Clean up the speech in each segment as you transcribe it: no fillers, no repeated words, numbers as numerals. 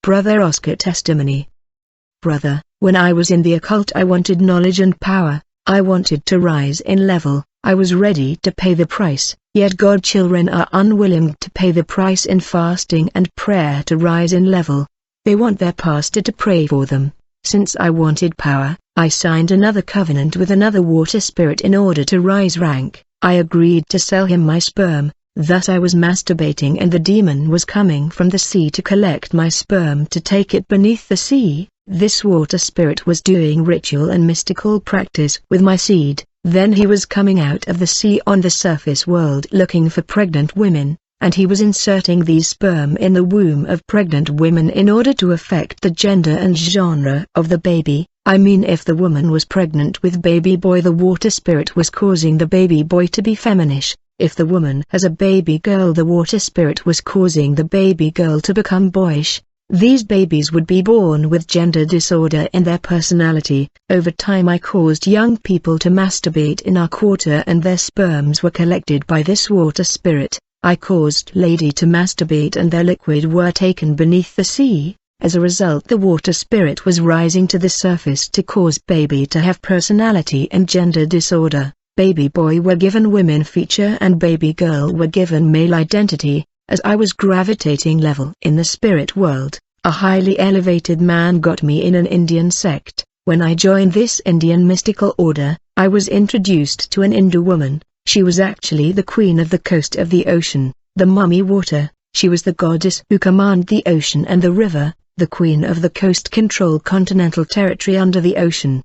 Brother Oscar testimony. Brother, when I was in the occult I wanted knowledge and power, I wanted to rise in level, I was ready to pay the price, yet God children are unwilling to pay the price in fasting and prayer to rise in level. They want their pastor to pray for them. Since I wanted power, I signed another covenant with another water spirit in order to rise rank. I agreed to sell him my sperm, thus I was masturbating and the demon was coming from the sea to collect my sperm to take it beneath the sea. This water spirit was doing ritual and mystical practice with my seed. Then he was coming out of the sea on the surface world looking for pregnant women, and he was inserting these sperm in the womb of pregnant women in order to affect the gender and genre of the baby. I mean, if the woman was pregnant with baby boy, the water spirit was causing the baby boy to be feminish. If the woman has a baby girl, the water spirit was causing the baby girl to become boyish. These babies would be born with gender disorder in their personality. Over time I caused young people to masturbate in our quarter and their sperms were collected by this water spirit. I caused lady to masturbate and their liquid were taken beneath the sea. As a result, the water spirit was rising to the surface to cause baby to have personality and gender disorder. Baby boy were given women feature and baby girl were given male identity. As I was gravitating level in the spirit world, a highly elevated man got me in an Indian sect. When I joined this Indian mystical order, I was introduced to an Hindu woman. She was actually the queen of the coast of the ocean, the mummy water. She was the goddess who commanded the ocean and the river. The queen of the coast controlled continental territory under the ocean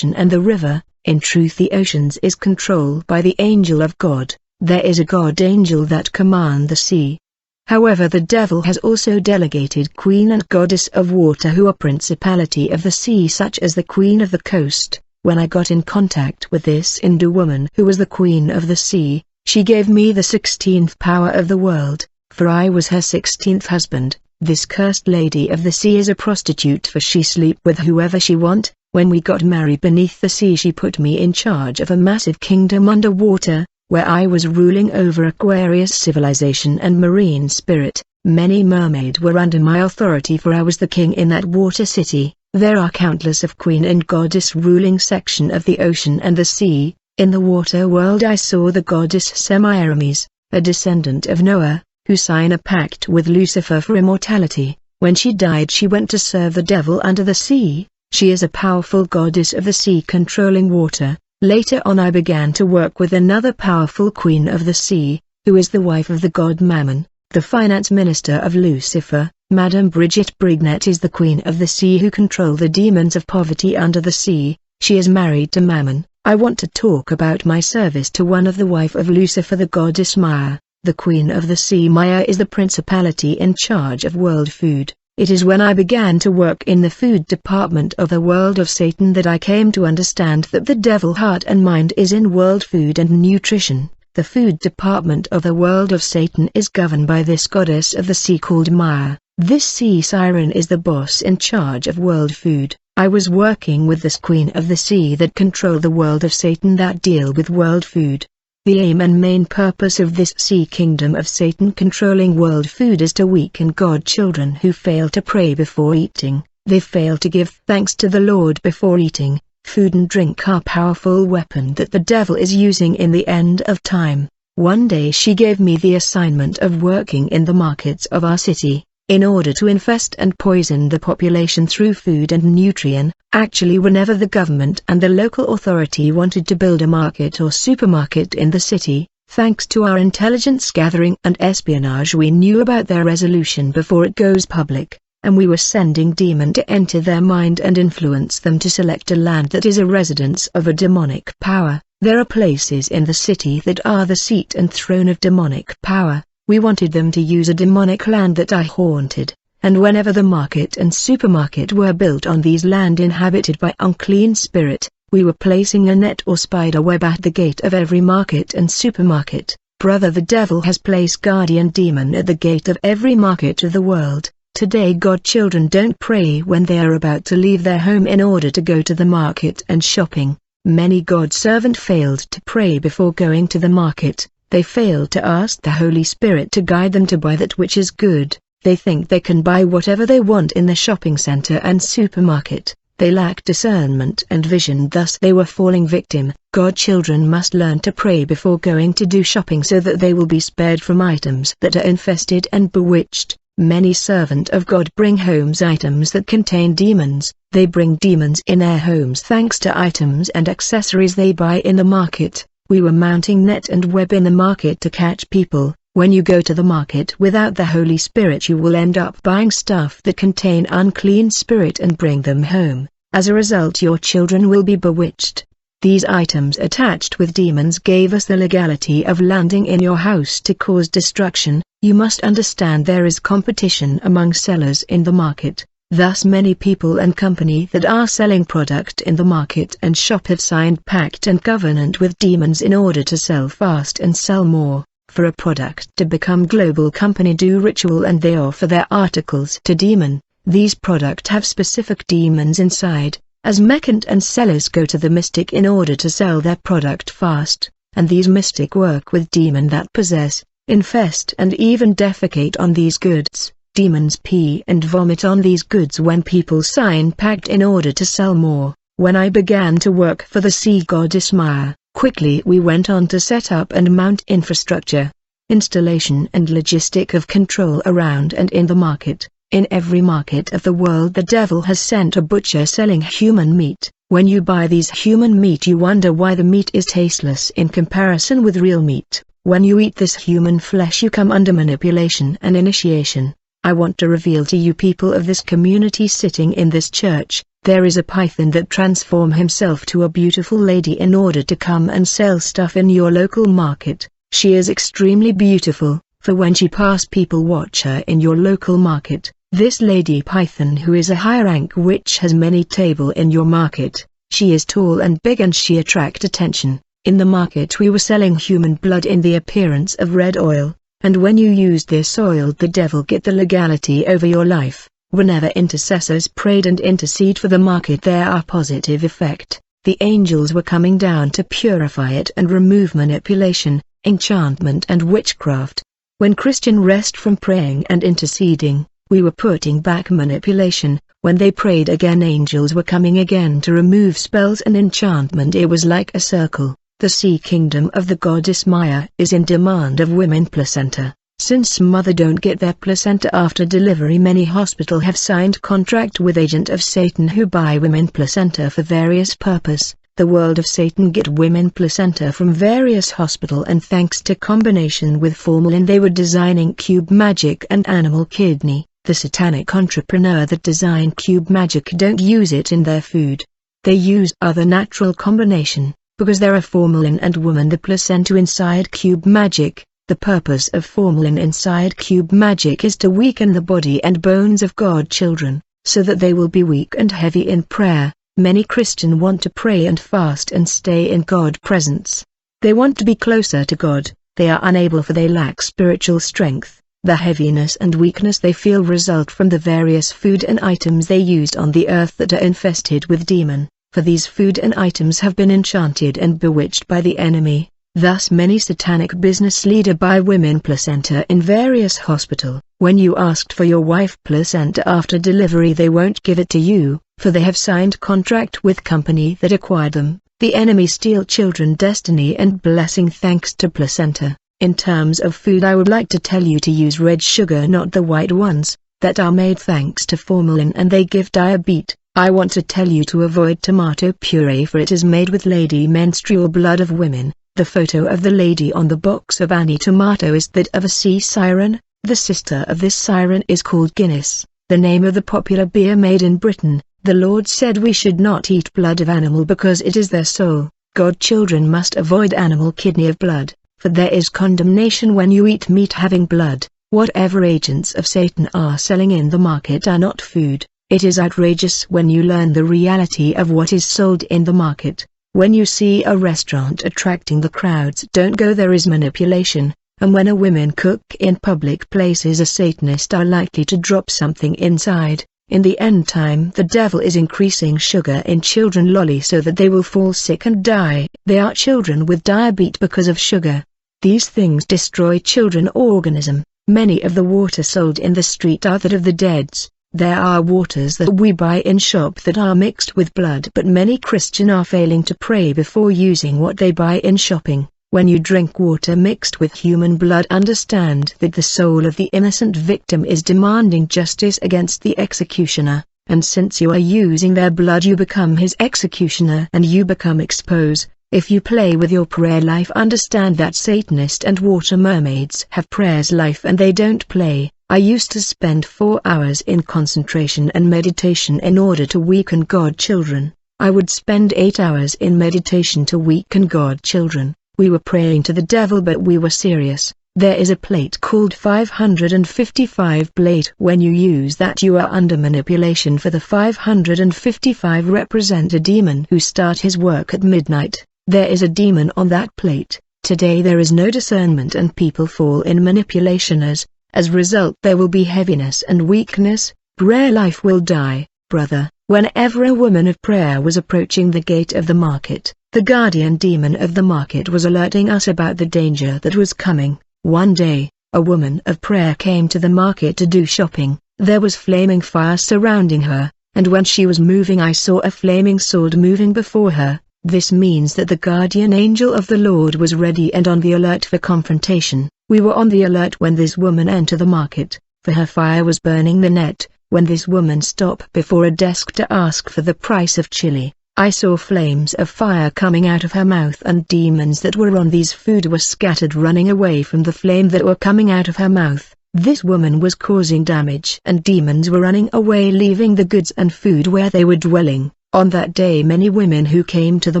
and the river. In truth, the oceans is controlled by the angel of God. There is a god angel that command the sea. However, the devil has also delegated queen and goddess of water who are principality of the sea, such as the queen of the coast. When I got in contact with this Hindu woman who was the queen of the sea, she gave me the 16th power of the world, for I was her 16th husband. This cursed lady of the sea is a prostitute, for she sleep with whoever she want. When we got married beneath the sea, she put me in charge of a massive kingdom underwater, where I was ruling over Aquarius civilization and marine spirit. Many mermaids were under my authority, for I was the king in that water city. There are countless of queen and goddess ruling section of the ocean and the sea. In the water world I saw the goddess Semiramis, a descendant of Noah, who signed a pact with Lucifer for immortality. When she died, she went to serve the devil under the sea. She is a powerful goddess of the sea controlling water. Later on I began to work with another powerful queen of the sea, who is the wife of the god Mammon, the finance minister of Lucifer. Madame Bridget Brignet is the queen of the sea who control the demons of poverty under the sea. She is married to Mammon. I want to talk about my service to one of the wife of Lucifer, the goddess Maya. The queen of the sea Maya is the principality in charge of world food. It is when I began to work in the food department of the world of Satan that I came to understand that the devil heart and mind is in world food and nutrition. The food department of the world of Satan is governed by this goddess of the sea called Maya. This sea siren is the boss in charge of world food. I was working with this queen of the sea that control the world of Satan that deal with world food. The aim and main purpose of this sea kingdom of Satan controlling world food is to weaken God children who fail to pray before eating. They fail to give thanks to the Lord before eating. Food and drink are powerful weapon that the devil is using in the end of time. One day she gave me the assignment of working in the markets of our city, in order to infest and poison the population through food and nutrient. Actually, whenever the government and the local authority wanted to build a market or supermarket in the city, thanks to our intelligence gathering and espionage, we knew about their resolution before it goes public, and we were sending demon to enter their mind and influence them to select a land that is a residence of a demonic power. There are places in the city that are the seat and throne of demonic power. We wanted them to use a demonic land that I haunted, and whenever the market and supermarket were built on these land inhabited by unclean spirit, we were placing a net or spider web at the gate of every market and supermarket. Brother, the devil has placed guardian demon at the gate of every market of the world. Today God children don't pray when they are about to leave their home in order to go to the market and shopping. Many God servant failed to pray before going to the market. They failed to ask the Holy Spirit to guide them to buy that which is good. They think they can buy whatever they want in the shopping center and supermarket. They lack discernment and vision, thus they were falling victim. God children must learn to pray before going to do shopping so that they will be spared from items that are infested and bewitched. Many servant of God bring homes items that contain demons. They bring demons in their homes thanks to items and accessories they buy in the market. We were mounting net and web in the market to catch people. When you go to the market without the Holy Spirit, you will end up buying stuff that contain unclean spirit and bring them home. As a result, your children will be bewitched. These items attached with demons gave us the legality of landing in your house to cause destruction. You must understand there is competition among sellers in the market. Thus many people and company that are selling product in the market and shop have signed pact and covenant with demons in order to sell fast and sell more. For a product to become global, company do ritual and they offer their articles to demon. These products have specific demons inside. As merchant and sellers go to the mystic in order to sell their product fast, and these mystic work with demon that possess, infest and even defecate on these goods. Demons pee and vomit on these goods when people sign pact in order to sell more. When I began to work for the sea goddess Maya, quickly we went on to set up and mount infrastructure, installation and logistic of control around and in the market. In every market of the world the devil has sent a butcher selling human meat. When you buy these human meat you wonder why the meat is tasteless in comparison with real meat. When you eat this human flesh you come under manipulation and initiation. I want to reveal to you people of this community sitting in this church, there is a python that transform himself to a beautiful lady in order to come and sell stuff in your local market. She is extremely beautiful, for when she pass people watch her in your local market. This lady python who is a high rank which has many table in your market, she is tall and big and she attract attention. In the market we were selling human blood in the appearance of red oil, and when you use this oil the devil get the legality over your life. Whenever intercessors prayed and intercede for the market there are positive effect. The angels were coming down to purify it and remove manipulation, enchantment and witchcraft. When Christian rest from praying and interceding, we were putting back manipulation. When they prayed again angels were coming again to remove spells and enchantment. It was like a circle. The sea kingdom of the goddess Maya is in demand of women placenta. Since mother don't get their placenta after delivery, many hospital have signed contract with agent of Satan who buy women placenta for various purpose. The world of Satan get women placenta from various hospital, and thanks to combination with formalin they were designing cube magic and animal kidney. The satanic entrepreneur that design cube magic don't use it in their food. They use other natural combination, because there are formalin and woman the placenta inside cube magic. The purpose of formalin inside cube magic is to weaken the body and bones of God children, so that they will be weak and heavy in prayer. Many Christians want to pray and fast and stay in God presence. They want to be closer to God, they are unable for they lack spiritual strength. The heaviness and weakness they feel result from the various food and items they used on the earth that are infested with demon, for these food and items have been enchanted and bewitched by the enemy. Thus many satanic business leader buy women placenta in various hospital. When you asked for your wife placenta after delivery they won't give it to you, for they have signed contract with company that acquired them. The enemy steal children destiny and blessing thanks to placenta. In terms of food I would like to tell you to use red sugar, not the white ones, that are made thanks to formalin and they give diabetes. I want to tell you to avoid tomato puree for it is made with lady menstrual blood of women. The photo of the lady on the box of any tomato is that of a sea siren. The sister of this siren is called Guinness, the name of the popular beer made in Britain. The Lord said we should not eat blood of animal because it is their soul. God children must avoid animal kidney of blood, for there is condemnation when you eat meat having blood. Whatever agents of Satan are selling in the market are not food. It is outrageous when you learn the reality of what is sold in the market. When you see a restaurant attracting the crowds, don't go there is manipulation, and when a woman cook in public places a Satanist are likely to drop something inside. In the end time the devil is increasing sugar in children lolly so that they will fall sick and die. They are children with diabetes because of sugar. These things destroy children organism. Many of the water sold in the street are that of the deads. There are waters that we buy in shop that are mixed with blood, but many Christians are failing to pray before using what they buy in shopping. When you drink water mixed with human blood, understand that the soul of the innocent victim is demanding justice against the executioner, and since you are using their blood you become his executioner and you become exposed. If you play with your prayer life, understand that Satanist and water mermaids have prayer's life and they don't play. I used to spend 4 hours in concentration and meditation in order to weaken God children. I would spend 8 hours in meditation to weaken God children. We were praying to the devil, but we were serious. There is a plate called 555 plate. When you use that, you are under manipulation, for the 555 represent a demon who start his work at midnight. There is a demon on that plate. Today there is no discernment and people fall in manipulation. As a result there will be heaviness and weakness. Prayer life will die, brother. Whenever a woman of prayer was approaching the gate of the market, the guardian demon of the market was alerting us about the danger that was coming. One day, a woman of prayer came to the market to do shopping. There was flaming fire surrounding her, and when she was moving I saw a flaming sword moving before her. This means that the guardian angel of the Lord was ready and on the alert for confrontation. We were on the alert when this woman entered the market, for her fire was burning the net. When this woman stopped before a desk to ask for the price of chili, I saw flames of fire coming out of her mouth, and demons that were on these food were scattered, running away from the flame that were coming out of her mouth. This woman was causing damage and demons were running away, leaving the goods and food where they were dwelling. On that day many women who came to the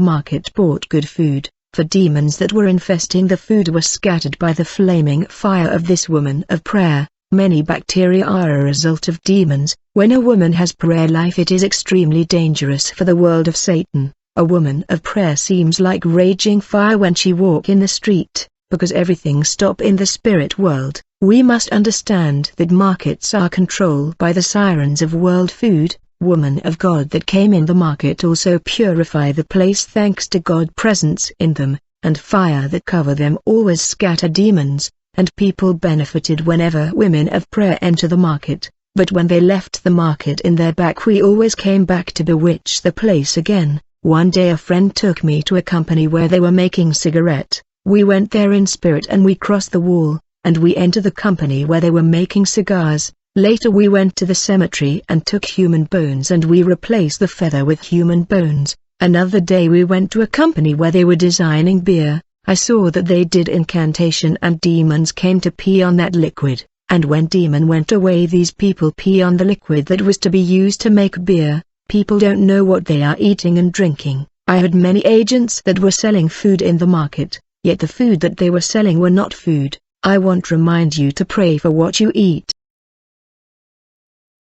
market bought good food, for demons that were infesting the food were scattered by the flaming fire of this woman of prayer. Many bacteria are a result of demons. When a woman has prayer life, it is extremely dangerous for the world of Satan. A woman of prayer seems like raging fire when she walk in the street, because everything stop in the spirit world. We must understand that markets are controlled by the sirens of world food. Woman of God that came in the market also purify the place thanks to God presence in them, and fire that cover them always scatter demons, and people benefited whenever women of prayer enter the market. But when they left the market in their back, we always came back to bewitch the place again. One day a friend took me to a company where they were making cigarette. We went there in spirit and we crossed the wall, and we entered the company where they were making cigars. Later we went to the cemetery and took human bones and we replaced the feather with human bones. Another day we went to a company where they were designing beer. I saw that they did incantation and demons came to pee on that liquid, and when demon went away these people pee on the liquid that was to be used to make beer. People don't know what they are eating and drinking. I had many agents that were selling food in the market, yet the food that they were selling were not food. I want to remind you to pray for what you eat.